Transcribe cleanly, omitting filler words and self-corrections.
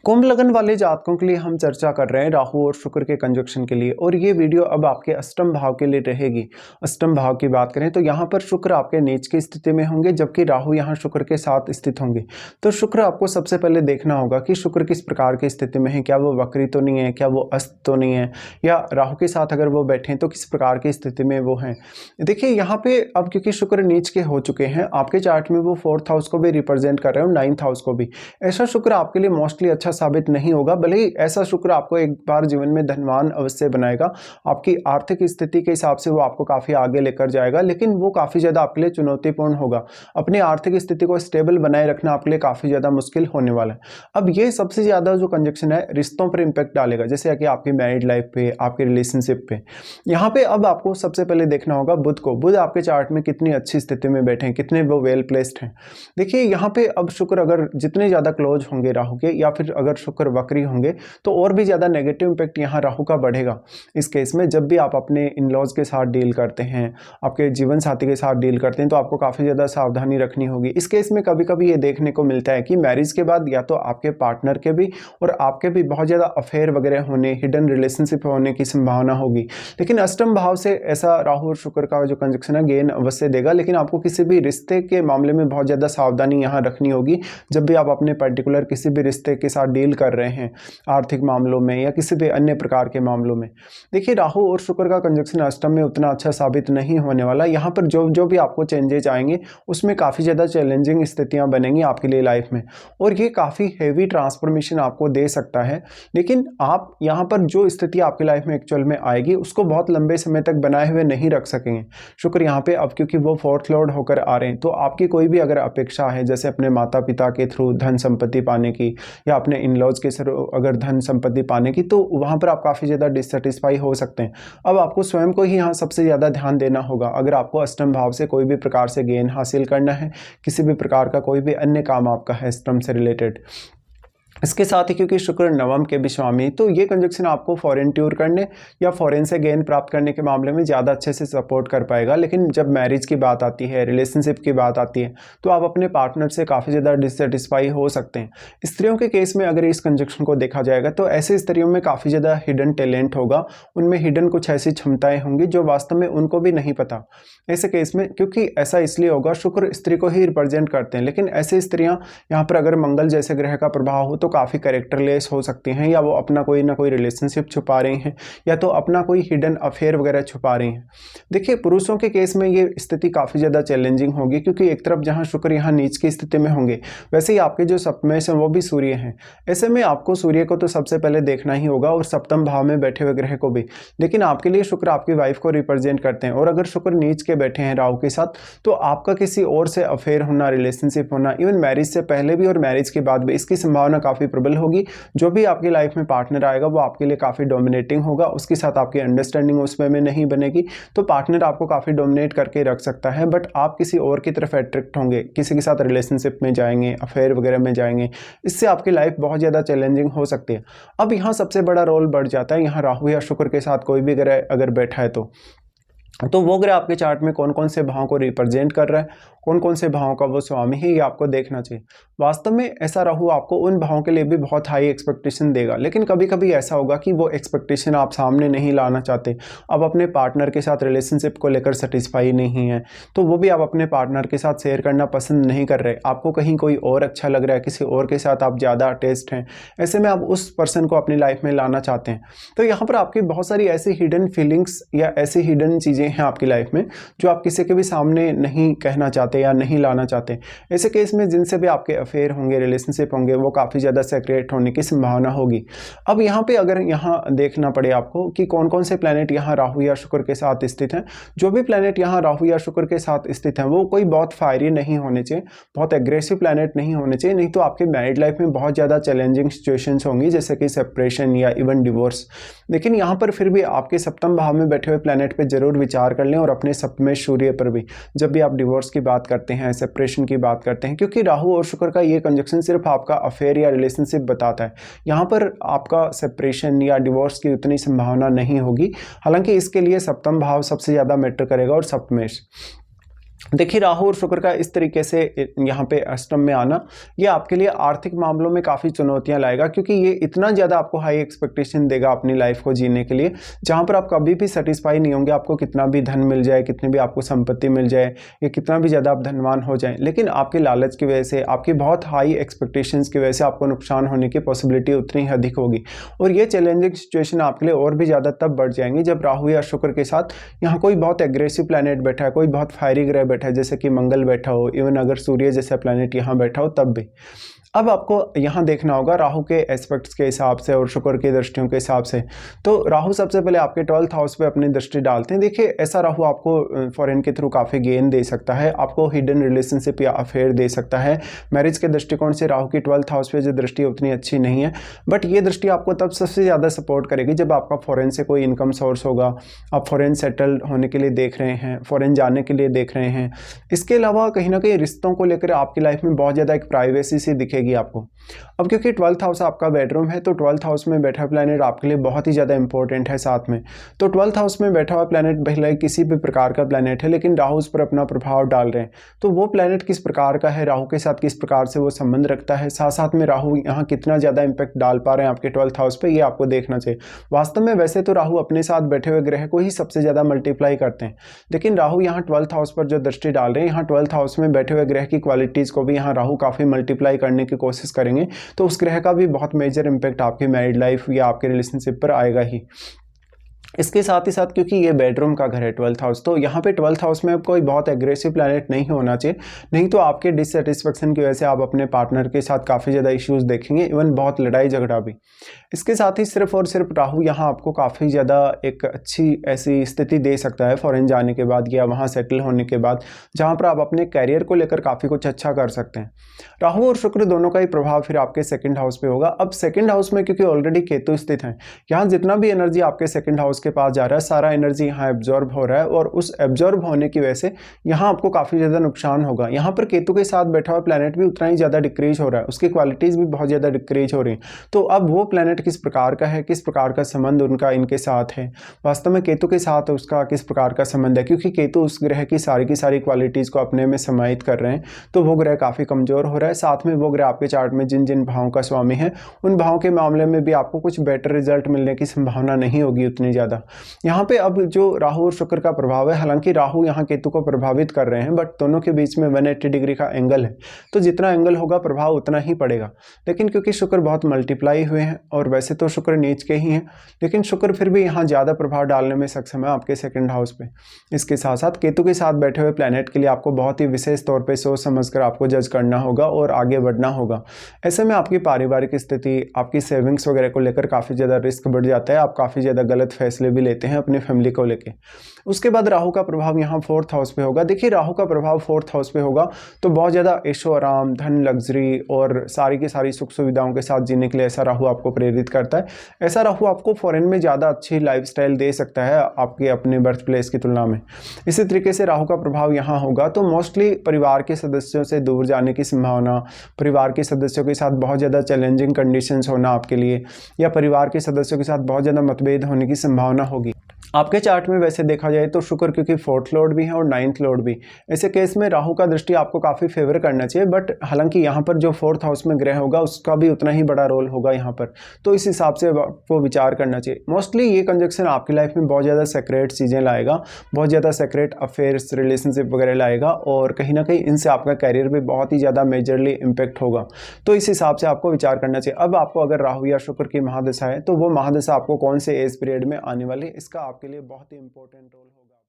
कुंभ लगन वाले जातकों के लिए हम चर्चा कर रहे हैं राहु और शुक्र के कंजक्शन के लिए, और ये वीडियो अब आपके अष्टम भाव के लिए रहेगी। अष्टम भाव की बात करें तो यहाँ पर शुक्र आपके नीच की स्थिति में होंगे, जबकि राहु यहाँ शुक्र के साथ स्थित होंगे। तो शुक्र आपको सबसे पहले देखना होगा कि शुक्र किस प्रकार की स्थिति में है, क्या वो वक्री तो नहीं है, क्या वो अस्त तो नहीं है, या राहु के साथ अगर वो बैठे हैं तो किस प्रकार की स्थिति में वो हैं। देखिए यहाँ पे अब क्योंकि शुक्र नीच के हो चुके हैं, आपके चार्ट में वो 4th हाउस को भी रिप्रेजेंट कर रहे हैं और 9th हाउस को भी। ऐसा शुक्र आपके लिए मोस्टली अच्छा साबित नहीं होगा, भले ही ऐसा शुक्र आपको एक बार जीवन में धनवान अवश्य बनाएगा, आपकी आर्थिक स्थिति के हिसाब से वो आपको काफी आगे लेकर जाएगा, लेकिन वो काफी ज्यादा आपके लिए चुनौतीपूर्ण होगा। अपनी आर्थिक स्थिति को स्टेबल बनाए रखना आपके लिए काफी ज्यादा मुश्किल होने वाला है। अब ये सबसे ज्यादा जो कंजक्शन है रिश्तों पर इंपैक्ट डालेगा, जैसे कि आपकी मैरिड लाइफ पे, आपके रिलेशनशिप पे। यहाँ पे अब आपको सबसे पहले देखना होगा बुध को। बुध आपके चार्ट में कितनी अच्छी स्थिति में बैठे हैं, कितने वो वेल प्लेस्ड हैं। देखिए यहाँ पे अब शुक्र अगर जितने ज्यादा क्लोज होंगे राहु के, या फिर अगर शुक्र वक्री होंगे, तो और भी ज्यादा नेगेटिव इंपैक्ट यहाँ राहु का बढ़ेगा। इस केस में जब भी आप अपने इन लॉज के साथ डील करते हैं, आपके जीवन साथी के साथ डील करते हैं, तो आपको काफी ज्यादा सावधानी रखनी होगी। इस केस में कभी कभी ये देखने को मिलता है कि मैरिज के बाद या तो आपके पार्टनर के भी और आपके भी बहुत ज्यादा अफेयर वगैरह होने, हिडन रिलेशनशिप होने की संभावना होगी। लेकिन अष्टम भाव से ऐसा राहु और शुक्र का जो कंजक्शन है गेन अवश्य देगा, लेकिन आपको किसी भी रिश्ते के मामले में बहुत ज्यादा सावधानी यहाँ रखनी होगी जब भी आप अपने पर्टिकुलर किसी भी रिश्ते के साथ डील कर रहे हैं, आर्थिक मामलों में या किसी भी अन्य प्रकार के मामलों में। देखिए राहु और शुक्र का कंजक्शन अष्टम में उतना अच्छा साबित नहीं होने वाला। यहाँ पर जो भी आपको चेंजेस आएंगे उसमें काफ़ी ज़्यादा चैलेंजिंग स्थितियाँ बनेंगी आपके लिए लाइफ में, और ये काफ़ी हैवी ट्रांसफॉर्मेशन आपको दे सकता है। लेकिन आप यहाँ पर जो स्थिति आपकी लाइफ में एक्चुअल में आएगी उसको बहुत लंबे समय तक बनाए हुए नहीं रख सकेंगे। शुक्र यहाँ पे अब क्योंकि वो 4th लॉर्ड होकर आ रहे हैं, तो आपकी कोई भी अगर अपेक्षा है, जैसे अपने माता पिता के थ्रू धन संपत्ति पाने की या अपने इन लॉज के थ्रू अगर धन संपत्ति पाने की, तो वहां पर आप काफी ज्यादा डिससेटिस्फाई हो सकते हैं। अब आपको स्वयं को ही यहाँ सबसे ज्यादा ध्यान देना होगा। अगर आपको अष्टम भाव से कोई भी प्रकार से गेन हासिल करना है, किसी भी प्रकार का कोई भी अन्य काम आपका है अष्टम से रिलेटेड, इसके साथ ही क्योंकि शुक्र नवम के भी स्वामी, तो ये कंजक्शन आपको फॉरेन टूर करने या फॉरेन से गेन प्राप्त करने के मामले में ज़्यादा अच्छे से सपोर्ट कर पाएगा। लेकिन जब मैरिज की बात आती है, रिलेशनशिप की बात आती है, तो आप अपने पार्टनर से काफ़ी ज़्यादा डिससेटिस्फाई हो सकते हैं। स्त्रियों के केस में अगर इस कंजक्शन को देखा जाएगा तो ऐसे स्त्रियों में काफ़ी ज़्यादा हिडन टैलेंट होगा, उनमें हिडन कुछ ऐसी क्षमताएं होंगी जो वास्तव में उनको भी नहीं पता। ऐसे केस में क्योंकि ऐसा इसलिए होगा, शुक्र स्त्री को ही रिप्रेजेंट करते हैं, लेकिन ऐसी स्त्रियाँ यहाँ पर अगर मंगल जैसे ग्रह का प्रभाव हो तो काफ़ी कैरेक्टरलेस हो सकती हैं, या वो अपना कोई ना कोई रिलेशनशिप छुपा रही हैं, या तो अपना कोई हिडन अफेयर वगैरह छुपा रही हैं। देखिए पुरुषों के केस में ये स्थिति काफ़ी ज़्यादा चैलेंजिंग होगी, क्योंकि एक तरफ जहाँ शुक्र यहाँ नीच की स्थिति में होंगे, वैसे ही आपके जो सप्तमेश हैं वो भी सूर्य हैं। ऐसे में आपको सूर्य को तो सबसे पहले देखना ही होगा, और सप्तम भाव में बैठे हुए ग्रह को भी। लेकिन आपके लिए शुक्र आपकी वाइफ को रिप्रेजेंट करते हैं, और अगर शुक्र नीच के बैठे हैं राहु के साथ, तो आपका किसी और से अफेयर होना, रिलेशनशिप होना, इवन मैरिज से पहले भी और मैरिज के बाद भी, इसकी संभावना काफ़ी प्रबल होगी। जो भी आपकी लाइफ में पार्टनर आएगा वो आपके लिए काफ़ी डोमिनेटिंग होगा, उसके साथ आपकी अंडरस्टैंडिंग उसमें में नहीं बनेगी, तो पार्टनर आपको काफ़ी डोमिनेट करके रख सकता है, बट आप किसी और की तरफ अट्रैक्ट होंगे, किसी के साथ रिलेशनशिप में जाएंगे, अफेयर वगैरह में जाएंगे। इससे आपकी लाइफ बहुत ज़्यादा चैलेंजिंग हो सकती है। अब यहाँ सबसे बड़ा रोल बढ़ जाता है, यहाँ राहु या शुक्र के साथ कोई भी ग्रह अगर बैठा है तो वो ग्रह आपके चार्ट में कौन कौन से भावों को रिप्रेजेंट कर रहा है, कौन कौन से भावों का वो स्वामी है, ये आपको देखना चाहिए। वास्तव में ऐसा राहु आपको उन भावों के लिए भी बहुत हाई एक्सपेक्टेशन देगा, लेकिन कभी कभी ऐसा होगा कि वो एक्सपेक्टेशन आप सामने नहीं लाना चाहते, आप अपने पार्टनर के साथ रिलेशनशिप को लेकर सेटिस्फाई नहीं है, तो वो भी आप अपने पार्टनर के साथ शेयर करना पसंद नहीं कर रहे, आपको कहीं कोई और अच्छा लग रहा है, किसी और के साथ आप ज़्यादा अटैच्ड हैं। ऐसे में आप उस पर्सन को अपनी लाइफ में लाना चाहते हैं, तो यहाँ पर आपकी बहुत सारी ऐसी हिडन फीलिंग्स या ऐसी हिडन चीज़ें हैं आपकी लाइफ में जो आप किसी के भी सामने नहीं कहना चाहते या नहीं लाना चाहते। ऐसे केस में जिनसे भी आपके अफेयर होंगे, रिलेशनशिप होंगे, वो काफ़ी ज़्यादा सेक्रेट होने की संभावना होगी। अब यहाँ पे अगर यहाँ देखना पड़े आपको कि कौन कौन से प्लैनेट यहाँ राहु या शुक्र के साथ स्थित हैं, जो भी प्लैनेट यहाँ राहु या शुक्र के साथ स्थित हैं वो कोई बहुत फायरी नहीं होने चाहिए, बहुत एग्रेसिव प्लैनेट नहीं होने चाहिए, नहीं तो आपके मैरिड लाइफ में बहुत ज़्यादा चैलेंजिंग सिचुएशंस होंगी, जैसे कि सेपरेशन या इवन डिवोर्स। लेकिन यहाँ पर फिर भी आपके सप्तम भाव में बैठे हुए प्लैनेट पे जरूर विचार कर लें, और अपने सप्तमेश सूर्य पर भी, जब भी आप डिवोर्स की बात करते हैं, सेपरेशन की बात करते हैं, क्योंकि राहु और शुक्र का ये कंजक्शन सिर्फ आपका अफेयर या रिलेशनशिप बताता है। यहाँ पर आपका सेपरेशन या डिवोर्स की उतनी संभावना नहीं होगी, हालांकि इसके लिए सप्तम भाव सबसे ज़्यादा मैटर करेगा और सप्तमेश। देखिए राहु और शुक्र का इस तरीके से यहाँ पे अष्टम में आना ये आपके लिए आर्थिक मामलों में काफ़ी चुनौतियां लाएगा, क्योंकि ये इतना ज़्यादा आपको हाई एक्सपेक्टेशन देगा अपनी लाइफ को जीने के लिए, जहाँ पर आप कभी भी सेटिस्फाई नहीं होंगे। आपको कितना भी धन मिल जाए, कितनी भी आपको संपत्ति मिल जाए, या कितना भी ज़्यादा आप धनवान हो जाएं, लेकिन आपके लालच की वजह से, आपकी बहुत हाई एक्सपेक्टेशंस की वजह से आपको नुकसान होने की पॉसिबिलिटी उतनी ही अधिक होगी। और ये चैलेंजिंग सिचुएशन आपके लिए और भी ज़्यादा तब बढ़ जाएंगी जब राहु या शुक्र के साथ यहाँ कोई बहुत एग्रेसिव प्लैनेट बैठा है, कोई बहुत फायरी ग्रह बैठा है, जैसे कि मंगल बैठा हो, इवन अगर सूर्य जैसा प्लैनेट यहाँ बैठा हो तब भी। अब आपको यहाँ देखना होगा राहु के एस्पेक्ट्स के हिसाब से और शुक्र की दृष्टियों के हिसाब से। तो राहु सबसे पहले आपके 12th हाउस पे अपनी दृष्टि डालते हैं। देखिए ऐसा राहु आपको फॉरेन के थ्रू काफ़ी गेन दे सकता है, आपको हिडन रिलेशनशिप या अफेयर दे सकता है। मैरिज के दृष्टिकोण से राहु की 12th हाउस पे जो दृष्टि उतनी अच्छी नहीं है, बट ये दृष्टि आपको तब सबसे ज़्यादा सपोर्ट करेगी जब आपका फॉरेन से कोई इनकम सोर्स होगा, आप फॉरेन सेटल होने के लिए देख रहे हैं, फॉरेन जाने के लिए देख रहे हैं। इसके अलावा कहीं ना कहीं रिश्तों को लेकर आपकी लाइफ में बहुत ज़्यादा एक प्राइवेसी सी दिखेगी आपको। अब क्योंकि 12th हाउस आपका बेडरूम है, तो 12th हाउस में बैठा प्लैनेट आपके लिए बहुत ही ज़्यादा इंपॉर्टेंट है साथ में। तो 12th हाउस में बैठा हुआ प्लैनेट भले किसी भी प्रकार का प्लैनेट है, लेकिन राहु उस पर अपना प्रभाव डाल रहे हैं। तो वो प्लैनेट किस प्रकार का है, राहु के साथ किस प्रकार से वो संबंध रखता है, साथ साथ में राहु यहाँ कितना ज़्यादा इंपैक्ट डाल पा रहे हैं आपके 12th हाउस पे, ये आपको देखना चाहिए। वास्तव में वैसे तो राहु अपने साथ बैठे हुए ग्रह को ही सबसे ज़्यादा मल्टीप्लाई करते हैं, लेकिन राहु यहाँ 12th हाउस पर जो दृष्टि डाल रहे हैं, यहाँ 12th हाउस में बैठे हुए ग्रह की क्वालिटीज़ को भी यहाँ राहु काफ़ी मल्टीप्लाई करने की कोशिश करेंगे। तो उस ग्रह का भी बहुत मेजर इंपैक्ट आपकी मैरिड लाइफ या आपके रिलेशनशिप पर आएगा ही। इसके साथ ही साथ क्योंकि ये बेडरूम का घर है 12th हाउस, तो यहाँ पे 12th हाउस में कोई बहुत एग्रेसिव प्लैनेट नहीं होना चाहिए, नहीं तो आपके डिससेटिस्फेक्शन की वजह से आप अपने पार्टनर के साथ काफ़ी ज़्यादा इश्यूज देखेंगे, इवन बहुत लड़ाई झगड़ा भी। इसके साथ ही सिर्फ और सिर्फ राहु यहाँ आपको काफ़ी ज़्यादा एक अच्छी ऐसी स्थिति दे सकता है फॉरेन जाने के बाद या वहाँ सेटल होने के बाद, जहाँ पर आप अपने कैरियर को लेकर काफ़ी कुछ अच्छा कर सकते हैं। राहु और शुक्र दोनों का ही प्रभाव फिर आपके सेकंड हाउस पे होगा। अब सेकंड हाउस में क्योंकि ऑलरेडी केतु स्थित है, यहाँ जितना भी एनर्जी आपके सेकंड हाउस के पास जा रहा है, सारा एनर्जी यहाँ एब्जॉर्ब हो रहा है, और उस एब्जॉर्ब होने की वजह से यहाँ आपको काफ़ी ज़्यादा नुकसान होगा। यहाँ पर केतु के साथ बैठा हुआ प्लैनेट भी उतना ही ज़्यादा डिक्रीज हो रहा है, उसकी क्वालिटीज़ भी बहुत ज़्यादा डिक्रीज हो रही हैं। तो अब वो प्लैनेट किस प्रकार का है, किस प्रकार का संबंध उनका इनके साथ है, वास्तव में केतु के साथ उसका किस प्रकार का संबंध है, क्योंकि केतु उस ग्रह की सारी क्वालिटीज़ को अपने में समाहित कर रहे हैं, तो वो ग्रह काफ़ी कमज़ोर हो रहा है। साथ में वो ग्रह आपके चार्ट में जिन जिन भावों का स्वामी है, उन भावों के मामले में भी आपको कुछ बेटर रिजल्ट मिलने की संभावना नहीं होगी उतनी ज़्यादा। यहाँ पे अब जो राहु और शुक्र का प्रभाव है, हालांकि राहु यहाँ केतु को प्रभावित कर रहे हैं, बट दोनों के बीच में 180 डिग्री का एंगल है, तो जितना एंगल होगा प्रभाव उतना ही पड़ेगा। लेकिन क्योंकि शुक्र बहुत मल्टीप्लाई हुए हैं, और वैसे तो शुक्र नीच के ही हैं, लेकिन शुक्र फिर भी यहाँ ज़्यादा प्रभाव डालने में सक्षम है आपके सेकंड हाउस पे। इसके साथ साथ केतु के साथ बैठे हुए प्लैनेट के लिए आपको बहुत ही विशेष तौर पे सोच समझकर आपको जज करना होगा और आगे बढ़ना होगा। ऐसे में आपकी पारिवारिक स्थिति, आपकी सेविंग्स वगैरह को लेकर काफ़ी ज़्यादा रिस्क बढ़ जाता है, आप काफ़ी ज़्यादा गलत फैसले भी लेते हैं अपनी फैमिली को लेके। उसके बाद राहु का प्रभाव यहाँ 4th हाउस पे होगा। देखिए राहु का प्रभाव 4th हाउस पे होगा तो बहुत ज़्यादा ऐशो आराम, धन, लग्जरी और सारी की सारी सुख सुविधाओं के साथ जीने के लिए ऐसा राहु आपको प्रेरित करता है। ऐसा राहु आपको फॉरेन में ज़्यादा अच्छी लाइफस्टाइल दे सकता है आपके अपने बर्थ प्लेस की तुलना में। इसी तरीके से राहु का प्रभाव यहाँ होगा तो मोस्टली परिवार के सदस्यों से दूर जाने की संभावना, परिवार के सदस्यों के साथ बहुत ज़्यादा चैलेंजिंग कंडीशंस होना आपके लिए, या परिवार के सदस्यों के साथ बहुत ज़्यादा मतभेद होने की संभावना होगी। आपके चार्ट में वैसे देखा जाए तो शुक्र क्योंकि 4th लॉर्ड भी है और 9th लॉर्ड भी, ऐसे केस में राहु का दृष्टि आपको काफ़ी फेवर करना चाहिए, बट हालांकि यहाँ पर जो 4th हाउस में ग्रह होगा उसका भी उतना ही बड़ा रोल होगा यहाँ पर, तो इस हिसाब से आपको विचार करना चाहिए। मोस्टली ये कंजक्शन आपकी लाइफ में बहुत ज़्यादा सेक्रेट चीज़ें लाएगा, बहुत ज़्यादा सेक्रेट अफेयर्स, रिलेशनशिप वगैरह लाएगा, और कहीं ना कहीं इनसे आपका कैरियर भी बहुत ही ज़्यादा मेजरली इम्पेक्ट होगा, तो इस हिसाब से आपको विचार करना चाहिए। अब आपको अगर राहु या शुक्र की महादशा है तो वो महादशा आपको कौन से एज पीरियड में आने वाली है, इसका आपके लिए बहुत ही इंपॉर्टेंट रोल होगा।